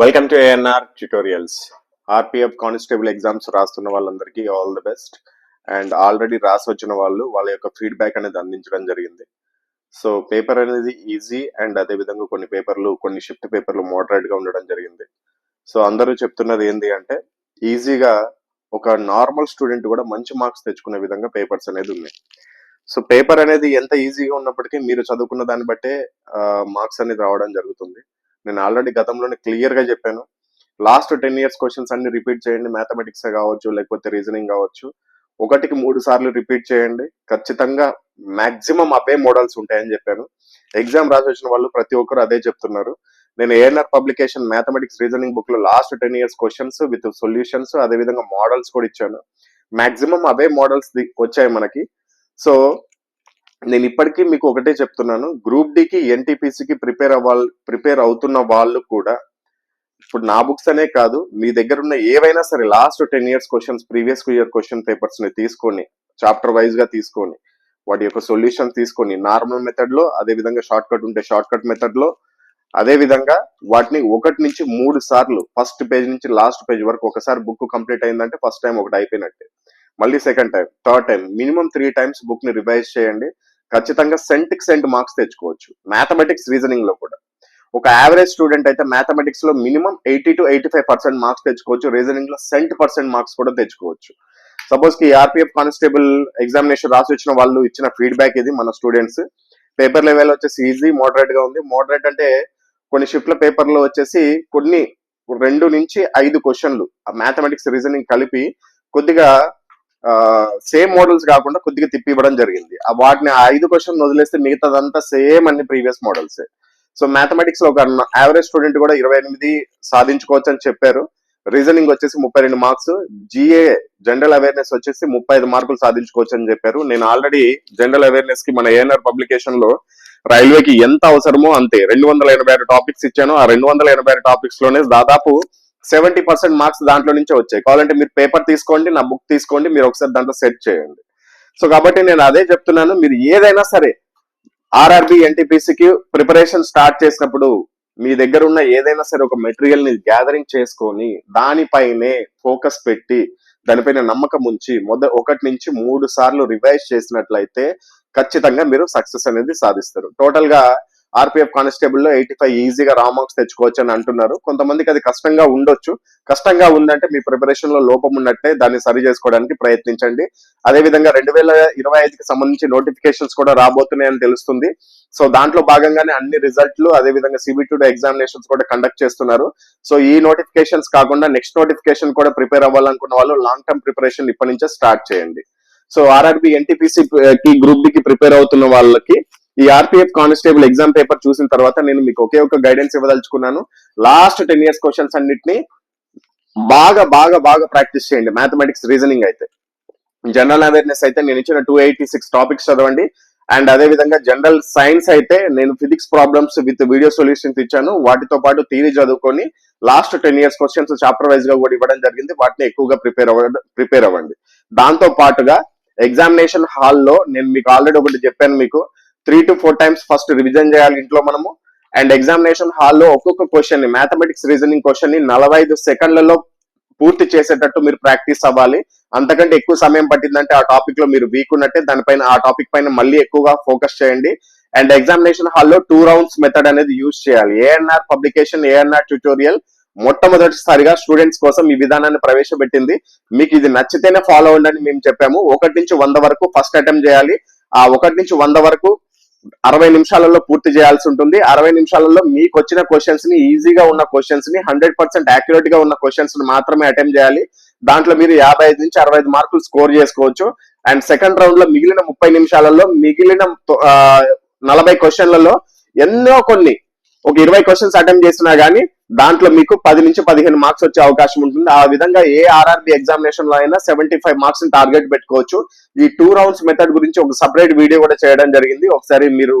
Welcome to ANR tutorials. RPF constable exams రాస్తున్న వాళ్ళందరికీ all the best. And already రాసి వచ్చిన వాళ్ళు వాళ్ళ యొక్క ఫీడ్బ్యాక్ అనేది అందించడం జరిగింది. సో పేపర్ అనేది ఈజీ అండ్ అదే విధంగా కొన్ని షిఫ్ట్ పేపర్లు మోడరేట్ గా ఉండడం జరిగింది. సో అందరూ చెప్తున్నది ఏంటి అంటే ఈజీగా ఒక నార్మల్ స్టూడెంట్ కూడా మంచి మార్క్స్ తెచ్చుకునే విధంగా పేపర్స్ అనేది ఉన్నాయి. సో పేపర్ అనేది ఎంత ఈజీగా ఉన్నప్పటికీ మీరు చదువుకున్న దాన్ని బట్టే మార్క్స్ అనేది రావడం జరుగుతుంది. నేను ఆల్రెడీ గతంలోనే క్లియర్ గా చెప్పాను, లాస్ట్ 10 years క్వశ్చన్స్ అన్ని రిపీట్ చేయండి. మ్యాథమెటిక్స్ కావచ్చు, లేకపోతే రీజనింగ్ కావచ్చు, 1-3 సార్లు రిపీట్ చేయండి. ఖచ్చితంగా మాక్సిమం అవే మోడల్స్ ఉంటాయని చెప్పాను. ఎగ్జామ్ రాసి వచ్చిన వాళ్ళు ప్రతి ఒక్కరు అదే చెప్తున్నారు. నేను ANR publication mathematics reasoning book లో last 10 years questions with solutions, అదే విధంగా మోడల్స్ కూడా ఇచ్చాను. మాక్సిమం అవే మోడల్స్ వచ్చాయి మనకి. సో నేను ఇప్పటికీ మీకు ఒకటే చెప్తున్నాను, గ్రూప్ డికి ఎన్టీపీసీకి ప్రిపేర్ అవుతున్న వాళ్ళు కూడా ఇప్పుడు నా బుక్స్ అనే కాదు, మీ దగ్గర ఉన్న ఏవైనా సరే last 10 years questions, previous year question papers ని తీసుకొని చాప్టర్ వైజ్ గా తీసుకొని వాటి యొక్క సొల్యూషన్ తీసుకొని నార్మల్ మెథడ్ లో, అదే విధంగా షార్ట్ కట్ ఉంటే షార్ట్ కట్ మెథడ్ లో, అదే విధంగా వాటిని 1-3 సార్లు ఫస్ట్ పేజ్ నుంచి లాస్ట్ పేజ్ వరకు ఒకసారి బుక్ కంప్లీట్ అయిందంటే ఫస్ట్ టైం ఒకటి అయిపోయినట్టే. మళ్ళీ second time, third time, minimum 3 times book ని రివైజ్ చేయండి. ఖచ్చితంగా సెంట్ మార్క్స్ తెచ్చుకోవచ్చు. మ్యాథమెటిక్స్ రీజనింగ్ లో కూడా ఒక యావరేజ్ స్టూడెంట్ అయితే మ్యాథమెటిక్స్ లో మినిమం 80-85% మార్క్స్ తెచ్చుకోవచ్చు. రీజనింగ్ లో సెంట్% మార్క్స్ కూడా తెచ్చుకోవచ్చు. సపోజ్ కి ఆర్పిఎఫ్ కానిస్టేబుల్ ఎగ్జామినేషన్ రాసి వచ్చిన వాళ్ళు ఇచ్చిన ఫీడ్బ్యాక్ ఇది. మన స్టూడెంట్స్ పేపర్ లెవెల్ వచ్చేసి ఈజీ, మోడరేట్ గా ఉంది. మోడరేట్ అంటే కొన్ని షిఫ్ట్ల పేపర్ లో వచ్చేసి 2-5 క్వశ్చన్లు మ్యాథమెటిక్స్ రీజనింగ్ కలిపి కొద్దిగా సేమ్ మోడల్స్ కాకుండా కొద్దిగా తిప్పి ఇవ్వడం జరిగింది. వాటిని 5 క్వశ్చన్ వదిలేస్తే మిగతాదంతా సేమ్ అన్ని ప్రీవియస్ మోడల్స్. సో మ్యాథమెటిక్స్ లో ఒక యావరేజ్ స్టూడెంట్ కూడా 28 సాధించుకోవచ్చు అని చెప్పారు. రీజనింగ్ వచ్చేసి 32 మార్క్స్, జిఏ జనరల్ అవేర్నెస్ వచ్చేసి 35 మార్కులు సాధించుకోవచ్చు అని చెప్పారు. నేను ఆల్రెడీ జనరల్ అవేర్నెస్ కి మన ఏఎన్ఆర్ పబ్లికేషన్ లో రైల్వేకి ఎంత అవసరమో అంతే 286 టాపిక్స్ ఇచ్చాను. ఆ 286 టాపిక్స్ లోనే దాదాపు 70% మార్క్స్ దాంట్లో నుంచే వచ్చాయి. కావాలంటే మీరు పేపర్ తీసుకోండి, నా బుక్ తీసుకోండి, మీరు ఒకసారి దాంట్లో సెట్ చేయండి. సో కాబట్టి నేను అదే చెప్తున్నాను, మీరు ఏదైనా సరే ఆర్ఆర్బి ఎన్టీపీసీకి ప్రిపరేషన్ స్టార్ట్ చేసినప్పుడు మీ దగ్గర ఉన్న ఏదైనా సరే ఒక మెటీరియల్ ని గ్యాదరింగ్ చేసుకొని దానిపైనే ఫోకస్ పెట్టి దానిపైన నమ్మకం ఉంచి 1-3 సార్లు రివైజ్ చేసినట్లయితే ఖచ్చితంగా మీరు సక్సెస్ అనేది సాధిస్తారు. టోటల్ గా ఆర్పిఎఫ్ కానిస్టేబుల్ లో 85 ఈజీగా రా మార్క్స్ తెచ్చుకోవచ్చు అని అంటున్నారు. కొంతమందికి అది కష్టంగా ఉండొచ్చు. కష్టంగా ఉందంటే మీ ప్రిపరేషన్ లో లోపం ఉన్నట్టే, దాన్ని సరి చేసుకోవడానికి ప్రయత్నించండి. అదే విధంగా 2025కి సంబంధించి నోటిఫికేషన్స్ కూడా రాబోతున్నాయని తెలుస్తుంది. సో దాంట్లో భాగంగానే అన్ని రిజల్ట్లు, అదే విధంగా సిబిటి ఎగ్జామినేషన్స్ కూడా కండక్ట్ చేస్తున్నారు. సో ఈ నోటిఫికేషన్స్ కాకుండా నెక్స్ట్ నోటిఫికేషన్ కూడా ప్రిపేర్ అవ్వాలనుకున్న వాళ్ళు లాంగ్ టర్మ్ ప్రిపరేషన్ ఇప్పటి నుంచే స్టార్ట్ చేయండి. సో ఆర్ఆర్బి ఎన్టీపీసీ కి గ్రూప్ డి కి ప్రిపేర్ అవుతున్న వాళ్ళకి ఈ ఆర్పిఎఫ్ కానిస్టేబుల్ ఎగ్జామ్ పేపర్ చూసిన తర్వాత నేను మీకు ఒకే ఒక గైడెన్స్ ఇవ్వదలుచుకున్నాను. లాస్ట్ 10 years క్వశ్చన్స్ అన్నిటిని బాగా బాగా బాగా ప్రాక్టీస్ చేయండి. మ్యాథమెటిక్స్ రీజనింగ్ అయితే, జనరల్ అవేర్నెస్ అయితే నేను ఇచ్చిన 286 టాపిక్స్ చదవండి. అండ్ అదే విధంగా జనరల్ సైన్స్ అయితే నేను physics problems with video solutions ఇచ్చాను. వాటితో పాటు థియరీ చదువుకొని last 10 years questions chapter wise గా కూడా ఇవ్వడం జరిగింది. వాటిని ఎక్కువగా ప్రిపేర్ అవ్వండి. దాంతో పాటుగా ఎగ్జామినేషన్ హాల్లో నేను మీకు ఆల్రెడీ ఒకటి చెప్పాను, మీకు 3-4 times ఫస్ట్ రివిజన్ చేయాలి ఇంట్లో మనము. అండ్ ఎగ్జామినేషన్ హాల్లో ఒక్కొక్క క్వశ్చన్ ని, మ్యాథమెటిక్స్ రీజనింగ్ క్వశ్చన్ ని 45 సెకండ్లలో పూర్తి చేసేటట్టు మీరు ప్రాక్టీస్ అవ్వాలి. అంతకంటే ఎక్కువ సమయం పట్టిందంటే ఆ టాపిక్ లో మీరు వీక్ ఉన్నట్టే. దానిపైన ఆ టాపిక్ పైన మళ్ళీ ఎక్కువగా ఫోకస్ చేయండి. అండ్ ఎగ్జామినేషన్ హాల్లో 2 rounds మెథడ్ అనేది యూజ్ చేయాలి. ఏఎన్ఆర్ పబ్లికేషన్, ఏఎన్ఆర్ ట్యూటోరియల్ మొట్టమొదటిసారిగా స్టూడెంట్స్ కోసం ఈ విధానాన్ని ప్రవేశపెట్టింది. మీకు ఇది నచ్చితేనే ఫాలో అవ్వండి మేము చెప్పాము. 1-100 వరకు ఫస్ట్ అటెంప్ట్ చేయాలి. ఆ 1-100 వరకు 60 నిమిషాలలో పూర్తి చేయాల్సి ఉంటుంది. 60 నిమిషాలలో మీకు వచ్చిన క్వశ్చన్స్ ని, ఈజీగా ఉన్న క్వశ్చన్స్ ని, 100% యాక్యురేట్ గా ఉన్న క్వశ్చన్స్ ని మాత్రమే అటెంప్ట్ చేయాలి. దాంట్లో మీరు 55-65 మార్కులు స్కోర్ చేసుకోవచ్చు. అండ్ సెకండ్ రౌండ్ లో మిగిలిన 30 నిమిషాలలో మిగిలిన 40 క్వశ్చన్లలో ఒక 20 క్వశ్చన్స్ అటెంప్ట్ చేసినా గానీ దాంట్లో మీకు 10-15 మార్క్స్ వచ్చే అవకాశం ఉంటుంది. ఆ విధంగా ఏ ఆర్ఆర్బి ఎగ్జామినేషన్ లో అయినా 75 మార్క్స్ ని టార్గెట్ పెట్టుకోవచ్చు. ఈ 2 rounds మెథడ్ గురించి ఒక సపరేట్ వీడియో కూడా చేయడం జరిగింది. ఒకసారి మీరు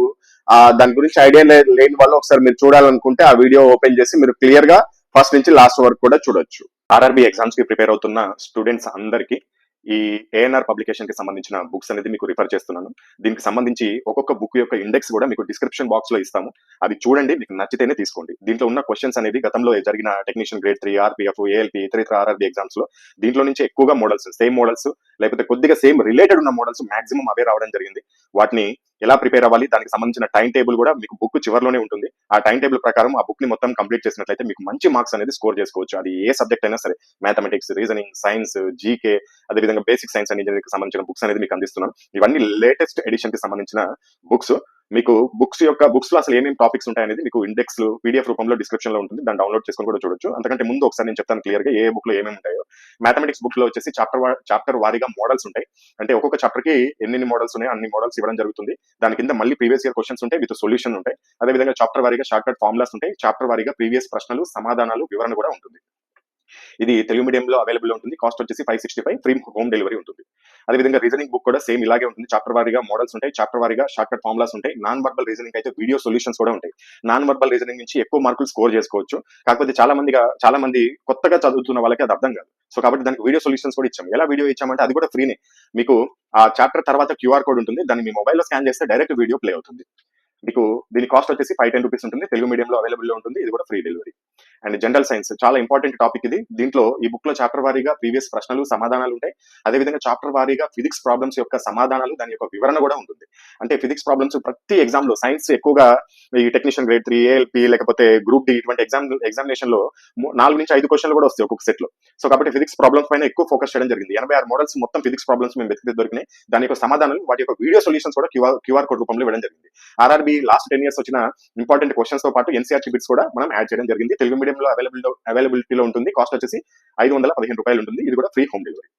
దాని గురించి ఐడియా లేని వాళ్ళు ఒకసారి మీరు చూడాలనుకుంటే ఆ వీడియో ఓపెన్ చేసి మీరు క్లియర్ గా ఫస్ట్ నుంచి లాస్ట్ వరకు కూడా చూడొచ్చు. ఆర్ఆర్బి ఎగ్జామ్స్ కి ప్రిపేర్ అవుతున్న స్టూడెంట్స్ అందరికి ఈ ఏఎన్ఆర్ పబ్లికేషన్ కి సంబంధించిన బుక్స్ అనేది మీకు రిఫర్ చేస్తున్నాను. దీనికి సంబంధించి ఒక్కొక్క బుక్ యొక్క ఇండెక్స్ కూడా మీకు డిస్క్రిప్షన్ బాక్స్ లో ఇస్తాము. అది చూడండి, మీకు నచ్చితేనే తీసుకోండి. దీంట్లో ఉన్న క్వశ్చన్స్ అనేది గతంలో జరిగిన టెక్నీషియన్ గ్రేడ్ 3, ఆర్పిఎఫ్, ఏఎల్పి, ఇతర ఆర్ఆర్బి ఎగ్జామ్స్ లో దీంట్లో నుంచి ఎక్కువగా మోడల్స్, సేమ్ మోడల్స్ లేకపోతే కొద్దిగా సేమ్ రిలేటెడ్ ఉన్న మోడల్స్ మాక్సిమం అవే రావడం జరిగింది. వాటిని ఎలా ప్రిపేర్ అవ్వాలి, దానికి సంబంధించిన టైం టేబుల్ కూడా మీకు బుక్ చివరిలోనే ఉంటుంది. ఆ టైం టేబుల్ ప్రకారం ఆ బుక్ ని మొత్తం కంప్లీట్ చేసినట్లయితే మీకు మంచి మార్క్స్ అనేది స్కోర్ చేసుకోవచ్చు. అది ఏ సబ్జెక్ట్ అయినా సరే, మ్యాథమెటిక్స్, రీజనింగ్, సైన్స్, జీకే, అదేవిధంగా బేసిక్ సైన్స్ అండ్ ఇంజనీరింగ్ సంబంధించిన బుక్స్ అనేది మీకు అందిస్తున్నాం. ఇవన్నీ లేటెస్ట్ ఎడిషన్ కి సంబంధించిన బుక్స్. మీకు బుక్స్ లో అసలు ఏమేమి టాపిక్స్ ఉంటాయనేది మీకు ఇండెక్స్ పీడిఎఫ్ రూపంలో డిస్క్రిప్షన్ లో ఉంటుంది. దాన్ని డౌన్లోడ్ చేసుకొని కూడా చూడొచ్చు. అంతకంటే ముందు ఒకసారి నేను చెప్తాను క్లియర్ గా ఏ బుక్ లో ఏమేమి ఉంటాయో. మ్యాథమెటిక్స్ బుక్ లో వచ్చేసి చాప్టర్ వారీగా మోడల్స్ ఉంటాయి. అంటే ఒక్కొక్క చాప్టర్ కి ఎన్ని మోడల్స్ ఉన్నాయో అన్ని మోడల్స్ ఇవ్వడం జరుగుతుంది. దాని కింద మళ్ళీ ప్రీవియస్ ఇయర్ క్వశ్చన్స్ ఉంటాయి, విత్ సొల్యూషన్ ఉంటాయి. అదేవిధంగా చాప్టర్ వారీగా షార్ట్ కట్ ఫార్ములాస్ ఉంటాయి. చాప్టర్ వారీగా ప్రీవియస్ ప్రశ్నలు, సమాధానాలు, వివరణ కూడా ఉంటుంది. ఇది తెలుగు మీడియంలో అవైలబుల్ ఉంటుంది. కాస్ట్ వచ్చేసి 565, ఫ్రీ హోమ్ డెలివరీ ఉంటుంది. అదేవిధంగా రీజనింగ్ బుక్ కూడా సేమ్ ఇలాగే ఉంటుంది. చాప్టర్ వారీగా మోడల్స్ ఉంటాయి, చాప్టర్ వారీగా షార్ట్ కట్ ఫార్ములాస్ ఉంటాయి. నాన్ వర్బల్ రీజనింగ్ అయితే వీడియో సొల్యూషన్స్ కూడా ఉంటాయి. నాన్ వర్బల్ రీజనింగ్ నుంచి ఎక్కువ మార్కులు స్కోర్ చేసుకోవచ్చు. కాకపోతే చాలా మంది కొత్తగా చదువుతున్న వాళ్ళకి అది అర్థం కాదు. సో కాబట్టి దానికి వీడియో సొల్యూషన్స్ కూడా ఇచ్చాం. ఎలా వీడియో ఇచ్చామంటే అది కూడా ఫ్రీనే. మీకు ఆ చాప్టర్ తర్వాత క్యూఆర్ కోడ్ ఉంటుంది. దాన్ని మీ మొబైల్లో స్కాన్ చేస్తే డైరెక్ట్ వీడియో ప్లే అవుతుంది. మీకు దీని కాస్ట్ వచ్చేసి 510 రూపీస్ ఉంటుంది. తెలుగు మీడియంలో అవైలబుల్ ఉంటుంది. ఇది కూడా free delivery. And general science చాలా ఇంపార్టెంట్ టాపిక్ ఇది. దీంట్లో ఈ బుక్ లో చాప్టర్ వారీగా ప్రీవియస్ ప్రశ్నలు, సమాధానాలు ఉంటాయి. అదేవిధంగా చాప్టర్ వారీగా ఫిజిక్స్ ప్రాబ్లమ్స్ యొక్క సమాధానాలు, దాని యొక్క వివరణ కూడా ఉంటుంది. అంటే ఫిజిక్స్ ప్రాబ్లమ్స్ ప్రతి ఎగ్జామ్ లో, సైన్స్ ఎక్కువగా ఈ టెక్నీషియన్ గ్రేడ్ 3, ఏఎల్పి లేకపోతే గ్రూప్ డి ఇటువంటి ఎగ్జామినేషన్ లో 4 నుంచి 5 క్వశ్చన్లు కూడా వస్తాయి ఒక్కొక్క సెట్ లో. సో కాబట్టి ఫిజిక్స్ ప్రాబ్లమ్స్ పైన ఎక్కువ ఫోకస్ చేయడం జరిగింది. 86 మోడల్స్ మొత్తం ఫిజిక్స్ ప్రాబ్లమ్స్ మేము వెతికి దొరికినాయి. దాని యొక్క సమాధానాలు, వాటి యొక్క వీడియో సొల్యూషన్స్ కూడా క్యూఆర్ కోడ్ రూపంలో ఇవ్వడం జరిగింది. ఆర్ఆర్బి లాస్ట్ 10 years వచ్చిన ఇంపార్టెంట్ క్వశ్చన్స్ తో పాటు ఎన్సీఆర్టీ బిట్స్ కూడా మనం యాడ్ చేయడం జరిగింది. తెలుగు మీడియంలో అవైలబిలిటీలో ఉంటుంది. కాస్ట్ వచ్చేసి 515 రూపాయలు ఉంటుంది. ఇది కూడా free home delivery.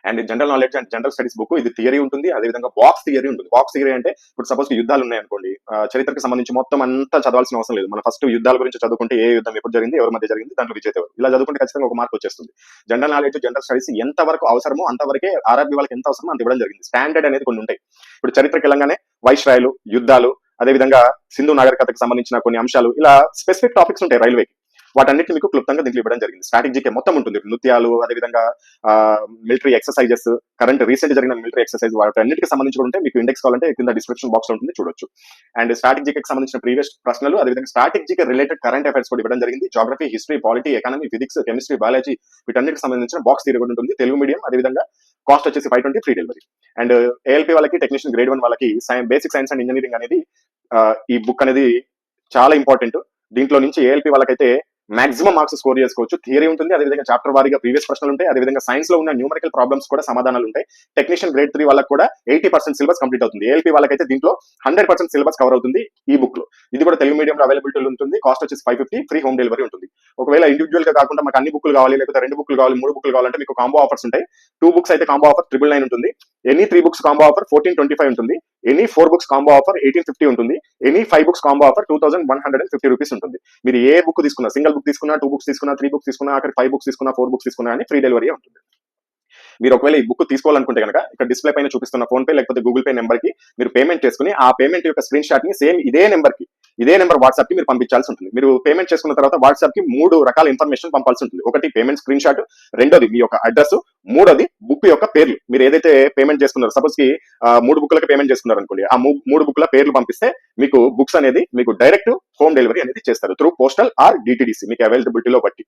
And general knowledge and general studies book, ఇది థియరీ ఉంటుంది. అదేవిధంగా బాక్స్ థియరీ ఉంటుంది. బాక్స్ థియరీ అంటే ఇప్పుడు సపోజ్ యుద్ధాలు ఉన్నాయనుకోండి, చరిత్రకు సంబంధించి మొత్తం అంతా చదవాల్సిన అవసరం లేదు. మనం ఫస్ట్ యుద్ధాల గురించి చదువుకుంటే ఏ యుద్ధం ఎప్పుడు జరిగింది, ఎవరి మధ్య జరిగింది, దాంట్లో విజేత ఎవరు, ఇలా చదువుకుంటే ఖచ్చితంగా ఒక మార్క్ వచ్చేస్తుంది. జనరల్ నాలెడ్జ్, జనరల్ స్టడీస్ ఎంత వరకు అవసరమో అంతవరకే ఆర్ఆర్బీ వాళ్ళకి ఎంత అవసరమో అంత ఇవ్వడం జరిగింది. స్టాండర్డ్ అనేది కొన్ని ఉంటాయి. ఇప్పుడు చరిత్రకి వెళ్ళగానే వైస్రాయలు, యుద్ధాలు, అదేవిధంగా సింధు నాగరికతకు సంబంధించిన కొన్ని అంశాలు, ఇలా స్పెసిఫిక్ టాపిక్స్ ఉంటాయి రైల్వేకి. వాటన్నిటి మీకు క్లుప్తంగా దీంట్లో ఇవ్వడం జరిగింది. స్ట్రాటజీకే మొత్తం ఉంటుంది. నృత్యాలు, అదేవిధంగా మిలిటరీ ఎక్సర్సైజెస్, కరెంట్ రీసెంట్ జరిగిన మిలిటరీ ఎక్సర్సైజ్, వాటన్నిటికి సంబంధించి కూడా ఉంటే మీకు ఇండెక్స్ కావాలంటే కింద డిస్క్రిప్షన్ బాక్స్ ఉంటుంది, చూడొచ్చు. అండ్ స్ట్రాటజీకి సంబంధించిన ప్రీవియస్ ప్రశ్నలు, అదేవిధంగా స్ట్రాటజీకి రిలేటెడ్ కరెంట్ అఫైర్స్ కూడా ఇవ్వడం జరిగింది. Geography, history, polity, economy, physics, chemistry, biology, వీటన్నిటికి సంబంధించిన బాక్స్ థియరీ కూడా ఉంటుంది. తెలుగు మీడియం, అదేవిధంగా కాస్ట్ వచ్చేసి 520, ఫ్రీ డెలివరీ. అండ్ ఏఎల్పి వాళ్ళకి, టెక్నీషియన్ గ్రేడ్ 1 వాళ్ళకి బేసిక్ సైన్స్ అండ్ ఇంజనీరింగ్ అనేది ఈ బుక్ అనేది చాలా ఇంపార్టెంట్. దీంట్లో నుంచి ఏఎల్పి వాళ్ళకైతే మాక్సిమం మార్క్స్ స్కోర్ చేసుకోవచ్చు. థియరీ ఉంటుంది, అదేవిధంగా చాప్టర్ వారీగా ప్రీవియస్ ప్రశ్నలు ఉంటాయి, అదేవిధంగా సైన్స్ లో ఉన్న న్యూమరికల్ ప్రాబ్లమ్స్ కూడా సమాధానాలు ఉంటాయి. టెక్నీషియన్ గ్రేడ్ 3 వాళ్ళకి కూడా 80% సిలబస్ కంప్లీట్ అవుతుంది. ఏఎల్పి వాళ్ళకైతే దీంట్లో 100% సిలబస్ కవర్ అవుతుంది ఈ బుక్ లో. ఇది కూడా తెలుగు మీడియంలో అవైలబిలిటీ ఉంటుంది. కాస్ట్ వచ్చేసి 550, ఫ్రీ హోమ్ డెలివరీ ఉంటుంది. ఒకవేళ ఇండివిజువల్ గా కాకుండా మాకు అన్ని బుక్లు కావాలి, లేకపోతే 2 బుక్లు కావాలి, 3 బుక్లు కావాలంటే మీకు కాంబో ఆఫర్స్ ఉంటాయి. 2 books అయితే కాంబో ఆఫర్ 999 ఉంటుంది. ఎనీ 3 books కాంబో ఆఫర్ 1425 ఉంటుంది. ఎనీ 4 books కాంబో ఆఫర్ 1850 ఉంటుంది. Any 5 books combo offer 2150 rupees ఉంటుంది. మీరు ఏ బుక్ తీసుకున్నా, సింగిల్ బుక్ తీసుకున్నా, 2 books తీసుకున్నా, 3 books తీసుకున్నా, అక్కడ 5 books తీసుకున్నా, 4 books తీసుకున్నా అని ఫ్రీ డెలివరీ ఉంటుంది. మీరు ఒకవేళ ఈ బుక్ తీసుకోవాలనుకుంటే కనుక ఇక్కడ డిస్ప్లే పైన చూపిస్తున్న ఫోన్ పే లేకపోతే గూగుల్ పే నెంబర్ కి మీరు పేమెంట్ చేసుకుని, ఆ పేమెంట్ యొక్క స్క్రీన్ షాట్ ని సేమ్ ఇదే నెంబర్ వాట్సాప్ కి మీరు పంపించాల్సి ఉంటుంది. మీరు పేమెంట్ చేసుకున్న తర్వాత వాట్సాప్ కి 3 రకాల ఇన్ఫర్మేషన్ పంపాల్సి ఉంటుంది. ఒకటి పేమెంట్ స్క్రీన్ షాట్, రెండోది మీ యొక్క అడ్రస్, మూడోది బుక్ యొక్క పేర్లు. మీరు ఏదైతే పేమెంట్ చేసుకున్నారో, సపోజ్ కి 3 బుక్లకు పేమెంట్ చేసుకున్నారు అనుకోండి, ఆ 3 బుక్ల పేర్లు పంపిస్తే మీకు బుక్స్ అనేది మీకు డైరెక్ట్ హోమ్ డెలివరీ అనేది చేస్తారు త్రూ పోస్టల్ ఆర్ డిటిడిసి, మీకు అవైలబిలిటీలో బట్టి.